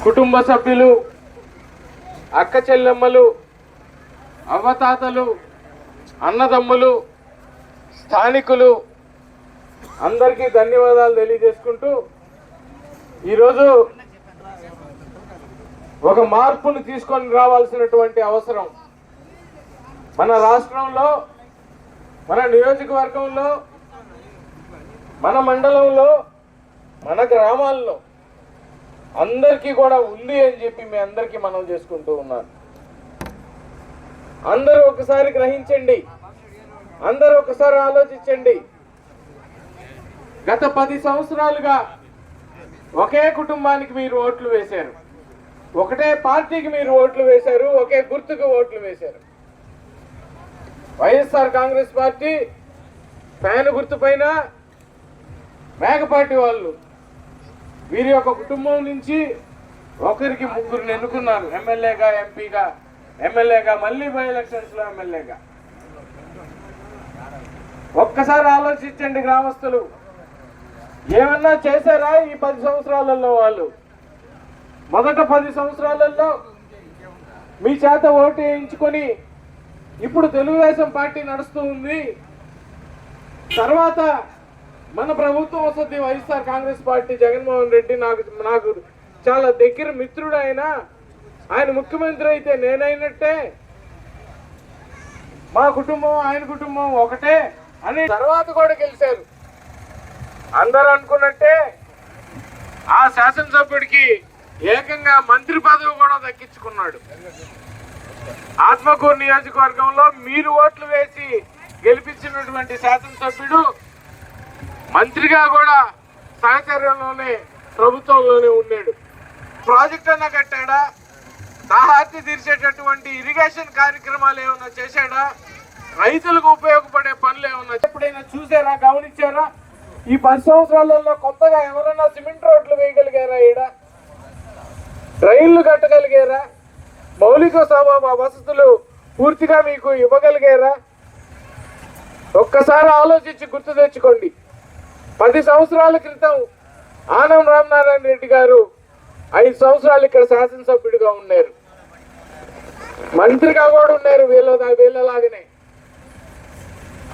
కుటుంబ సభ్యులు, అక్క చెల్లెమ్మలు, అవ్వతాతలు, అన్నదమ్ములు, స్థానికులు అందరికీ ధన్యవాదాలు తెలియజేసుకుంటూ ఈరోజు ఒక మార్పును తీసుకొని రావాల్సినటువంటి అవసరం మన రాష్ట్రంలో, మన నియోజకవర్గంలో, మన మండలంలో, మన గ్రామాల్లో అందరికీ కూడా ఉంది అని చెప్పి మీ అందరికీ మనం చేసుకుంటూ ఉన్నాను. అందరూ ఒకసారి గ్రహించండి, అందరూ ఒకసారి ఆలోచించండి. గత 10 సంవత్సరాలుగా ఒకే కుటుంబానికి మీరు ఓట్లు వేశారు, ఒకటే పార్టీకి మీరు ఓట్లు వేశారు, ఒకే గుర్తుకు ఓట్లు వేశారు. వైఎస్ఆర్ కాంగ్రెస్ పార్టీ ఫ్యాన్ గుర్తుపైన మేకపాటి వాళ్ళు వీరి యొక్క కుటుంబం నుంచి ఒకరికి 3 ఎన్నుకున్నారు, ఎమ్మెల్యేగా, ఎంపీగా, ఎమ్మెల్యేగా, మళ్ళీ బై ఎలక్షన్స్ లో ఎమ్మెల్యేగా. ఒక్కసారి ఆలోచించండి గ్రామస్తులు, ఏమన్నా చేశారా ఈ 10 సంవత్సరాలలో? వాళ్ళు మొదట 10 సంవత్సరాలలో మీ చేత ఓటు వేయించుకొని ఇప్పుడు తెలుగుదేశం పార్టీ నడుస్తూ ఉంది. తర్వాత మన ప్రభుత్వం వస్తుంది, వైఎస్ఆర్ కాంగ్రెస్ పార్టీ, జగన్మోహన్ రెడ్డి నాకు చాలా దగ్గర మిత్రుడు. ఆయన ముఖ్యమంత్రి అయితే నేనైనట్టే, మా కుటుంబం ఆయన కుటుంబం ఒకటే అని తర్వాత కూడా గెలిచారు. అందరూ అనుకున్నట్టే ఆ శాసనసభ్యుడికి ఏకంగా మంత్రి పదవి కూడా దక్కించుకున్నాడు. ఆత్మకూరు నియోజకవర్గంలో మీరు ఓట్లు వేసి గెలిపించినటువంటి శాసనసభ్యుడు మంత్రిగా కూడా సహచర్యంలోనే, ప్రభుత్వంలోనే ఉన్నాడు. ప్రాజెక్ట్ అన్నా కట్టాడా? దాహార్తి తీర్చేటటువంటి ఇరిగేషన్ కార్యక్రమాలు ఏమన్నా చేశాడా? రైతులకు ఉపయోగపడే పనులు ఏమన్నా ఎప్పుడైనా చూసారా, గమనించారా? ఈ 10 సంవత్సరాలలో కొత్తగా ఎవరైనా సిమెంట్ రోడ్లు వేయగలిగారా? ఈడ రైళ్లు కట్టగలిగారా? మౌలిక వసతులు పూర్తిగా మీకు ఇవ్వగలిగారా? ఒక్కసారి ఆలోచించి గుర్తు తెచ్చుకోండి. 10 సంవత్సరాల క్రితం ఆనం రామనారాయణ రెడ్డి గారు 5 సంవత్సరాలు ఇక్కడ శాసనసభ్యుడిగా ఉన్నారు, మంత్రిగా కూడా ఉన్నారు. వీళ్ళలాగానే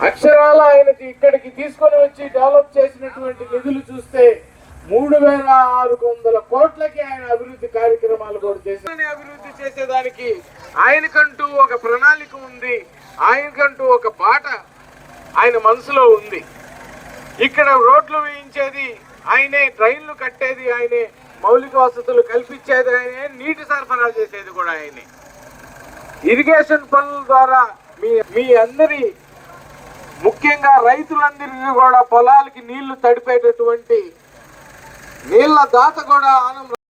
అక్షరాల ఆయన ఇక్కడికి తీసుకొని వచ్చి డెవలప్ చేసినటువంటి నిధులు చూస్తే 3600 కోట్లకి ఆయన అభివృద్ధి కార్యక్రమాలు కూడా చేశారు. అభివృద్ధి చేసేదానికి ఆయనకంటూ ఒక ప్రణాళిక ఉంది, ఆయనకంటూ ఒక బాట ఆయన మనసులో ఉంది. ఇక్కడ రోడ్లు వేయించేది ఆయనే, ట్రైన్లు కట్టేది ఆయనే, మౌలిక వసతులు కల్పించేది ఆయనే, నీటి సరఫరా చేసేది కూడా ఆయనే. ఇరిగేషన్ పనుల ద్వారా మీ అందరి, ముఖ్యంగా రైతులందరికీ కూడా పొలాలకి నీళ్లు తడిపేటటువంటి నీళ్ల దాత కూడా ఆనం